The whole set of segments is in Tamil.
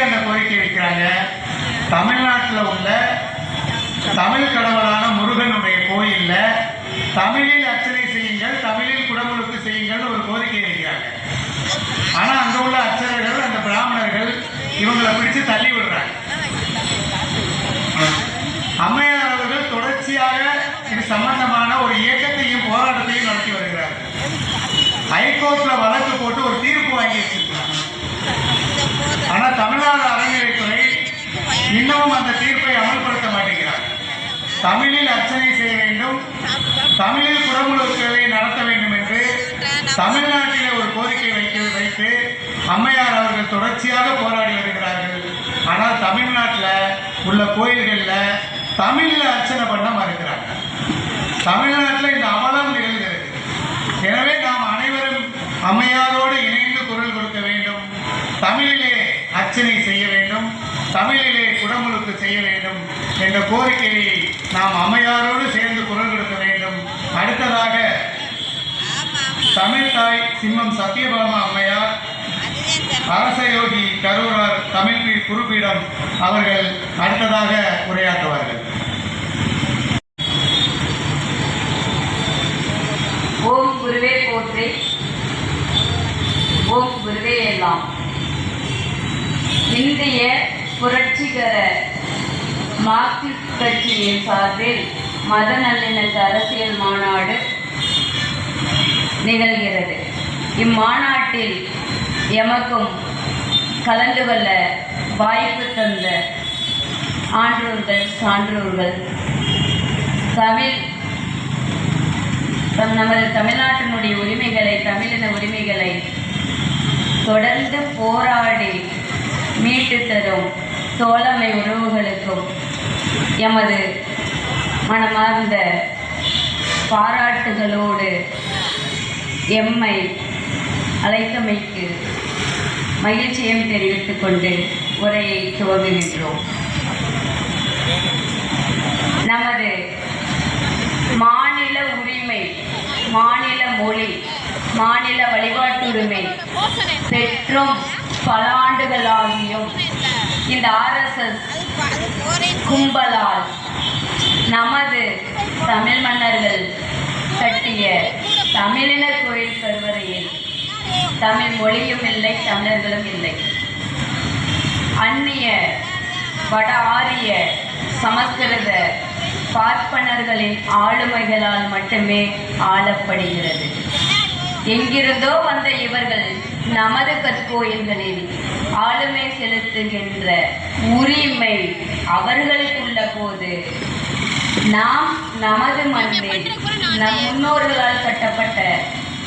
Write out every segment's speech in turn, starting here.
அந்த கோரிக்கை வைக்கிறாங்க. தமிழ்நாட்டில் உள்ள தமிழ் கடவுளான முருகனுடைய கோயில்ல தமிழில் அர்ச்சனை செய்யுங்கள், தமிழில் குடமுழுக்கு செய்யுங்கள் ஒரு கோரிக்கை வைக்கிறாங்க. ஆனா அங்க உள்ள அர்ச்சகர்கள், அந்த பிராமணர்கள் இவங்களை பிடிச்சு தள்ளி விடுறாங்க. அம்மையார் அவர்கள் தொடர்ச்சியாக இது சம்பந்தமான ஒரு இயக்கத்தையும் போராட்டத்தையும் நடத்தி வருகிறார். ஹைகோர்ட்ல வழக்கு போட்டு ஒரு தீர்ப்பு வாங்கி வச்சிருக்கிறாங்க. ஆனா தமிழ்நாடு அறநிலையத்துறை இன்னமும் அந்த தீர்ப்பை அமல்படுத்த மாட்டேங்கிறார். தமிழில் அர்ச்சனை செய்ய வேண்டும், தமிழில் குடமுழுக்குகளை நடத்த வேண்டும் என்று தமிழ்நாட்டிலே ஒரு கோரிக்கை வைத்து அம்மையார் அவர்கள் தொடர்ச்சியாக போராடி வருகிறார்கள். ஆனால் தமிழ்நாட்டில் உள்ள கோயில்களில் தமிழில் அர்ச்சனை பண்ண மறுக்கிறாங்க. தமிழ்நாட்டில் இந்த அவலம் நிகழ்கிறது. எனவே நாம் அனைவரும் அம்மையாரோடு இணைந்து குரல் கொடுக்க வேண்டும். தமிழிலே அர்ச்சனை செய்ய வேண்டும், தமிழிலே குடமுழுக்கு செய்ய வேண்டும் என்ற கோரிக்கையை நாம் அம்மையாரோடு சேர்ந்து குரல் கொடுக்க வேண்டும். அடுத்ததாக தமிழ் தாய் சிம்மம் சத்யபாமா அம்மையார், அரசயோகி கரூரார் தமிழ் குருபீடம் அவர்கள் அடுத்ததாக உரையாற்றுவார்கள். ஓம் குருவே போற்றி, ஓம் குருவே எல்லாம். இந்திய புரட்சிகர மார்க்சிஸ்ட் கட்சியின் சார்பில் மத நல்லிணக்க அரசியல் மாநாடு நிகழ்கிறது. இம்மாநாட்டில் எமக்கும் கலந்து கொள்ள வாய்ப்பு தந்த ஆன்றோர்கள், சான்றோர்கள், நமது தமிழ்நாட்டினுடைய உரிமைகளை, தமிழின உரிமைகளை தொடர்ந்து போராடி மீட்டு தரும் தோழமை உறவுகளுக்கும் எமது மனமார்ந்த பாராட்டுகளோடு எம்மை அழைத்தமைக்கு மகிழ்ச்சியும் தெரிவித்துக் கொண்டு உரையை துவங்குகின்றோம். நமது மாநில உரிமை, மாநில மொழி, மாநில வழிபாட்டுரிமை பெற்றும் பல ஆண்டுகளாகியும் இந்த RSS கும்பலால் நமது தமிழ் மன்னர்கள் கட்டிய தமிழின கோயில் கருவறையில் தமிழ் மொழியும் இல்லை, தமிழர்களும் இல்லை. அந்நிய வட ஆரிய சமஸ்கிருத பார்ப்பனர்களின் ஆளுமைகளால் மட்டுமே ஆளப்படுகிறது. எங்கிருந்தோ வந்த இவர்கள் நமது கற்கோயில்களில் ஆளுமை செலுத்துகின்ற உரிமை அவர்களுக்குள்ள போது நாம் நமது மண்ணில் நம் முன்னோர்களால் கட்டப்பட்ட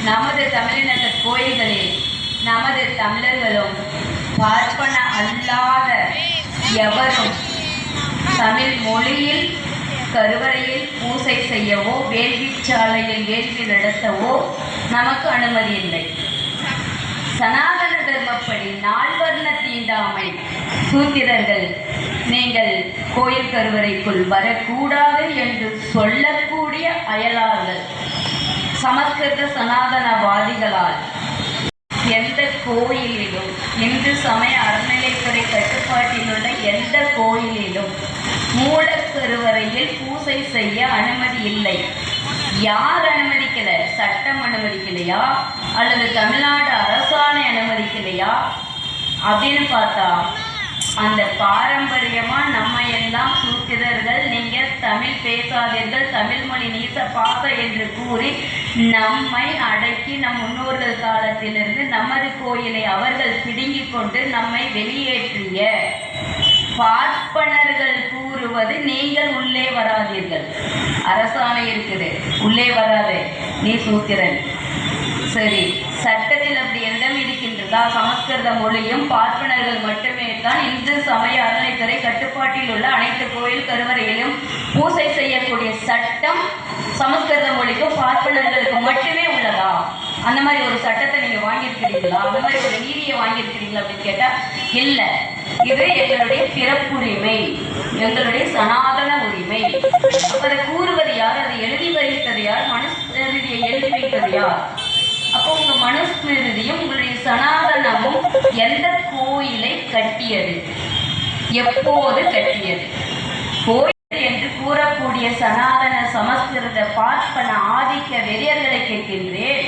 நமது தமிழின கோயில்களில் நமது தமிழர்களும் பார்ப்பன அல்லாத எவரும் தமிழ் மொழியில் கருவறையில் பூசை செய்யவோ வேள்விச்சாலையில் வேள்வி நடத்தவோ நமக்கு அனுமதி இல்லை. சனாதன தர்மப்படி நால்வர்ண தீண்டாமை சூத்திரர்கள் நீங்கள் கோயில் கருவறைக்குள் வரக்கூடாது என்று சொல்லக்கூடிய அயலார்கள் சமஸ்கிருத சனாதனவாதிகளால் எந்த கோயிலிலும், இந்து சமய அறநிலைத்துறை கட்டுப்பாட்டில் உள்ள எந்த கோயிலிலும் மூலக்கருவறையில் பூசை செய்ய அனுமதி இல்லை. யார் அனுமதிக்கல? சட்டம் அனுமதிக்கலையா அல்லது தமிழ்நாடு அரசாணை அனுமதிக்கலையா அப்படின்னு பார்த்தா அந்த பாரம்பரியமா நம்ம எல்லாம் சூத்திரர்கள், நீங்க தமிழ் பேசாதீர்கள், தமிழ் மொழி நீச பாச என்று கூறி நம்மை அடக்கி நம் முன்னோர்கள் காலத்திலிருந்து நமது கோயிலை அவர்கள் பிடுங்கிக் கொண்டு நம்மை வெளியேற்றிய பார்ப்பனர்கள் கூறுவது நீங்கள் உள்ளே வராதீர்கள். அரசாணை இருக்குது, உள்ளே வராதே, நீ சூத்திரன். சரி, சட்டத்தில் அப்படி இடம் இருக்கின்றதா? சமஸ்கிருத மொழியும் பார்ப்பனர்கள் மட்டுமே தான் இந்து சமய அறநிலைத்துறை கட்டுப்பாட்டில் உள்ள அனைத்து கோயில் கருவறையிலும் பூசை செய்யக்கூடிய சட்டம் சமஸ்கிருத மொழிக்கும் பார்ப்பனர்களுக்கு மட்டுமே உள்ளதா? அந்த மாதிரி ஒரு சட்டத்தை நீங்க வாங்கியிருக்கிறீங்களா? அந்த மாதிரி ஒரு நீதியை வாங்கியிருக்கிறீங்களா அப்படின்னு கேட்டா இல்லை. இது எங்களுடைய பிறப்புரிமை, எங்களுடைய சனாதன உரிமை. அப்ப அதை கூறுவது யார்? அதை எழுதி வைத்தது யார்? மனுஸ்மிருதியை எழுதி வைத்தது யார்? அப்போ உங்க மனுஸ்மிருதியும் உங்களுடைய சனாதனமும் எந்த கோயிலை கட்டியது, எப்போது கட்டியது? கோயில் என்று கூறக்கூடிய சனாதன சமஸ்கிருத பார்ப்பன ஆதிக்க வெறியர்களை கேட்கின்றேன்.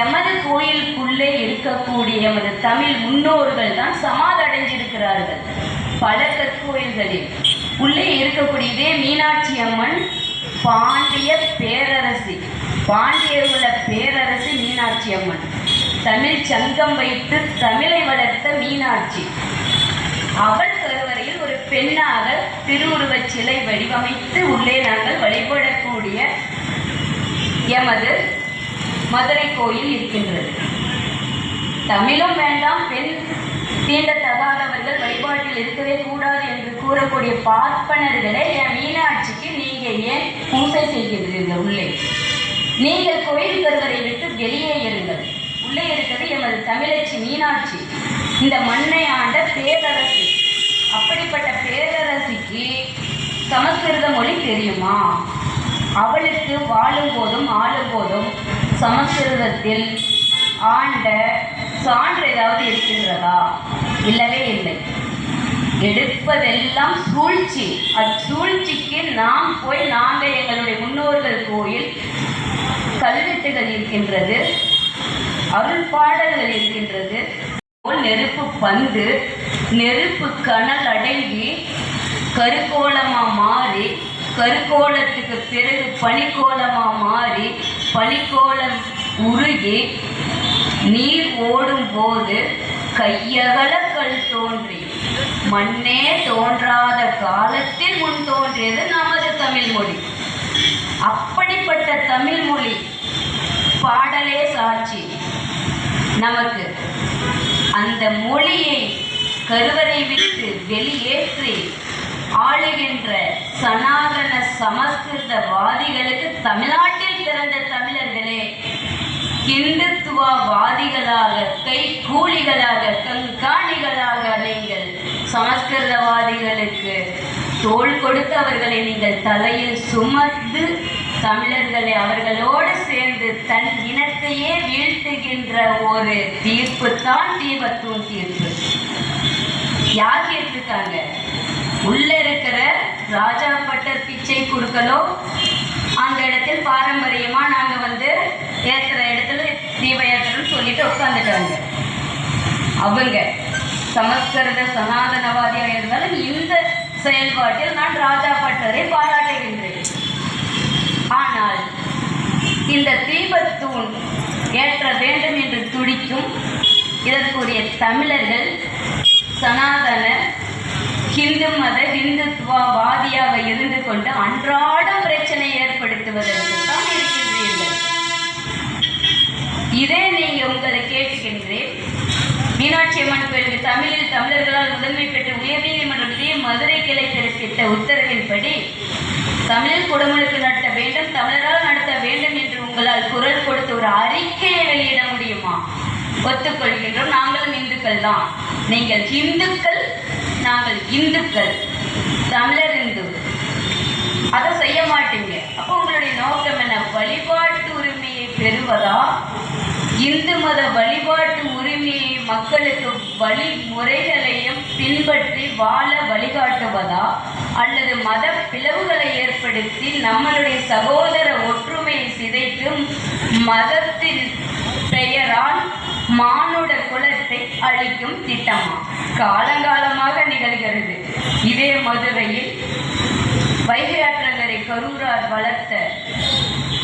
எமது கோயிலுக்குள்ளே இருக்கக்கூடிய எமது தமிழ் முன்னோர்கள் தான் சமாதடைஞ்சிருக்கிறார்கள். பல கற்கோயில்களில் உள்ளே இருக்கக்கூடிய இதே மீனாட்சி அம்மன் பாண்டிய பேரரசி, பாண்டியர்கள பேரரசி மீனாட்சி அம்மன். தமிழ் சங்கம் வைத்து தமிழை வளர்த்த மீனாட்சி. அவள் கருவறையில் ஒரு பெண்ணாக திருவுருவச் சிலை வடிவமைத்து உள்ளே நாங்கள் வழிபடக்கூடிய எமது மதுரை கோயில் இருக்கின்றது. தமிழும் வேண்டாம், பெண் தீண்டத்தகாதவர்கள் வழிபாட்டில் இருக்கவே கூடாது என்று கூறக்கூடிய பார்ப்பனர்களே என் மீனாட்சிக்கு நீங்க ஏன் பூசை செய்கின்றீர்கள்? உள்ளே நீங்கள் கோயில் கருவறை விட்டு வெளியே இருங்கள். உள்ளே இருக்கிறது எமது தமிழச்சி மீனாட்சி, இந்த மண்ணை ஆண்ட பேரரசி. அப்படிப்பட்ட பேரரசிக்கு சமஸ்கிருத மொழி தெரியுமா? அவளுக்கு வாழும் போதும் ஆளும் போதும் சமஸ்கிருதத்தில் ஆண்ட சான்று ஏதாவது இருக்கின்றதா? இல்லவே இல்லை. எடுப்பதெல்லாம் சூழ்ச்சி. அச்சூழ்ச்சிக்கு நாம் போய் நாங்கள் எங்களுடைய முன்னோர்கள் கோயில் கல்வெட்டுகள் இருக்கின்றது, அருள் பாடல்கள் இருக்கின்றது. நெருப்பு பந்து, நெருப்பு கனல் அடங்கி கருக்கோலமா மாறி, கருக்கோலத்துக்கு பிறகு பனிக்கோலமா மாறி, பனிக்கோலம் உருகி நீர் ஓடும் போது கையகல கல் தோன்றி மண்ணே தோன்றாத காலத்தில் முன் தோன்றியது நமது தமிழ் மொழி. அப்படிப்பட்ட தமிழ் மொழி பாடலே சாட்சி நமக்கு. அந்த மொழியை கருவறை விட்டு வெளியேற்றி ஆளுகின்ற சனாதன சமஸ்கிருதவாதிகளுக்கு தமிழ்நாட்டில் பிறந்த தமிழர்களே இந்துத்துவவாதிகளாக, கை கூலிகளாக, கண்காணிகளாக நீங்கள் சமஸ்கிருதவாதிகளுக்கு தோள் கொடுத்து அவர்களை நீங்கள் தலையில் சுமந்து தமிழர்களை அவர்களோடு சேர்ந்து தன் இனத்தையே வீழ்த்துகின்ற ஒரு தீர்ப்பு தான் தீபத்தூன் தீர்ப்பு. யார் கேட்டிருக்காங்க? உள்ள இருக்கிற ராஜா பட்டர் பிச்சை கொடுக்கலோ அந்த இடத்தில் பாரம்பரியமா நாங்க ஏற்றுற இடத்துல தீப ஏற்றணும்னு சொல்லிட்டு உட்காந்துட்டாங்க. அவங்க சமஸ்கிருத சனாதனவாதியாக இருந்தாலும் இந்த செயல்பாட்டில் நான் ராஜா பட்டரை பாராட்டுகின்றேன். ஆனால் இந்த தீபத்தூண் ஏற்ற வேண்டும் என்று துடிக்கும் இதற்குரிய தமிழர்கள் சனாதன ஹிந்து மத ஹிந்துத்துவவாதியாக இருந்து கொண்டு அன்றாடம் பிரச்சனை ஏற்படுத்துவதற்கு தான் இருக்கின்றீர்கள். இதே நீங்க உங்களை கேட்டுக்கின்றேன். மீனாட்சி அம்மன் கோயிலுக்கு தமிழில் தமிழர்களால் முதன்மை பெற்ற உயர்நீதிமன்றத்திலே மதுரை கிளை பிறப்பித்த உத்தரவின்படி தமிழில் குடமுழுக்கு நடத்த வேண்டும், தமிழரால் நடத்த வேண்டும் என்று உங்களால் குரல் கொடுத்து ஒரு அறிக்கையை வெளியிட முடியுமா? ஒத்துக்கொள்கின்றோம், நாங்களும் இந்துக்கள் தான். நீங்கள் இந்துக்கள், நாங்கள் இந்துக்கள், தமிழர் இந்து. அதை செய்ய மாட்டீங்க. அப்போ உங்களுடைய நோக்கம் என்ன? வழிபாட்டு உரிமையை பெறுவதா? இந்து மத வழிபாட்டு உரிமையை மக்களுக்கு வழிமுறைகளையும் பின்பற்றி வாழ வழிகாட்டுவதா? அல்லது மத பிளவுகளை ஏற்படுத்தி நம்மளுடைய சகோதர ஒற்றுமையை சிதைத்து மதத்தின் பெயரால் மானுட குலத்தை அழிக்கும் திட்டமா? காலங்காலமாக நிகழ்கிறது. இதே மதுரையில் வைகை ஆற்றங்கரை கரூரார் வளர்த்த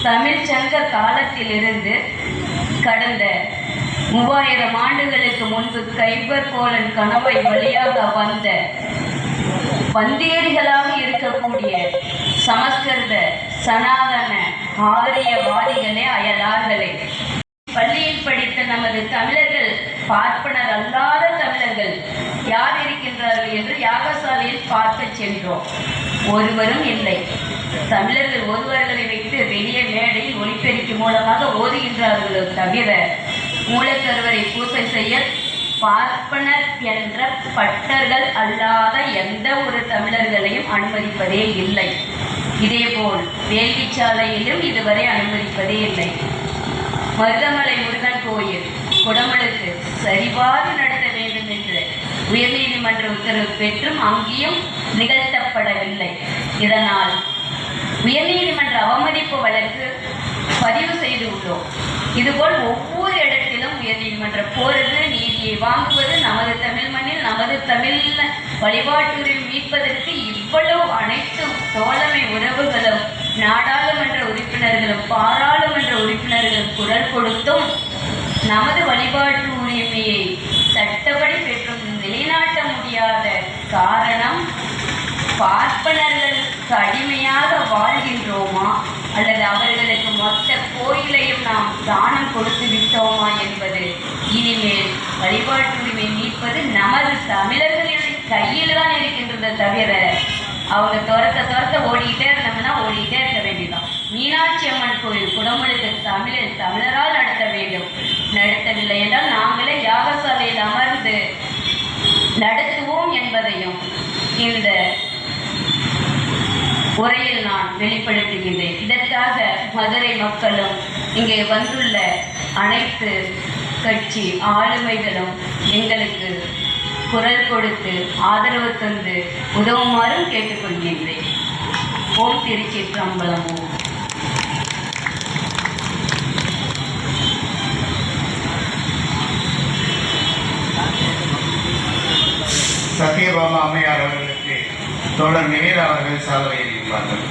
தமிழ் சங்க காலத்திலிருந்து கடந்த 3000 ஆண்டுகளுக்கு முன்பு கைபர் கோலன் கணவை வழியாக வந்த வந்தேரிகளாக இருக்கக்கூடிய சமஸ்கிருத சனாதன ஆரியவாதிகளே, அயலார்களே, பள்ளியில் படித்த நமது தமிழர்கள், பார்ப்பனர் அல்லாத தமிழர்கள் யார் இருக்கின்றார்கள் என்று யாகசாலையில் பார்க்க சென்றோம். ஒருவரும் இல்லை. தமிழர்கள் ஒருவர்களை வைத்து வெளியே மேடையில் ஒலிபெருக்கி மூலமாக ஓதுகின்றார்களோ தவிர மூலக்கருவறை பூசை செய்ய பார்ப்பனர் என்ற பட்டர்கள் அல்லாத எந்த ஒரு தமிழர்களையும் அனுமதிப்பதே இல்லை. இதேபோல் வேள்விச்சாலையிலும் இதுவரை அனுமதிப்பதே இல்லை. மருதமலை முருகன் கோயில் குடமுழுக்கு சரிபாதி நடத்த வேண்டும் என்று உயர்நீதிமன்ற உத்தரவு பெற்றும் அங்கேயும் நிகழ்த்தப்படவில்லை. இதனால் உயர்நீதிமன்ற அவமதிப்பு வழக்கு பதிவு செய்து உள்ளோம். இதுபோல் ஒவ்வொரு இடத்திலும் உயர்நீதிமன்றம் போறது, நீதியை வாங்குவது, நமது தமிழ் மண்ணில் நமது தமிழ் வழிபாட்டுரிமை மீட்பதற்கு இவ்வளவு அனைத்து தோழமை உறவுகளும் நாடாளுமன்ற உறுப்பினர்களும் பாராளுமன்ற உறுப்பினர்களும் குரல் கொடுத்தும் நமது வழிபாட்டு உரிமையை சட்டப்படி பெற்றும் நிலைநாட்ட முடியாத காரணம் பார்ப்பனர்களுக்கு அடிமையாக வாழ்கின்றோமா அல்லது அவர்களுக்கு மொத்த கோயிலையும் நாம் தானம் கொடுத்து விட்டோமா என்பது இனிமேல் வழிபாட்டுரிமை மீட்பது நமது தமிழர்களின் கையில் தான் இருக்கின்றதை தவிர அவங்க துரத்த ஓடிக்கிட்டே இருந்தோம்னா ஓடிக்கிட்டே இருக்க வேண்டியதான். மீனாட்சி அம்மன் கோயில் குடமுழுக்கு தமிழரால் நடத்த வேண்டும். நடத்தவில்லை என்றால் நாங்களே யாகசாலையில் அமர்ந்து நடத்துவோம் என்பதையும் இந்த உரையில் நான் வெளிப்படுத்துகின்றேன். இதற்காக மதுரை மக்களும் இங்கே வந்துள்ள அனைத்து கட்சி ஆளுமைகளும் எங்களுக்கு குரல் கொடுத்து ஆதரவு தந்து உதவுமாறும் கேட்டுக்கொள்கின்றேன். ஓம் திருச்சிற்றம்பலம். சத்யபாமா அம்மையார் அவர்களுக்கு தோழர் நிவேதா அவர்கள் சால்வை அளிப்பார்கள்.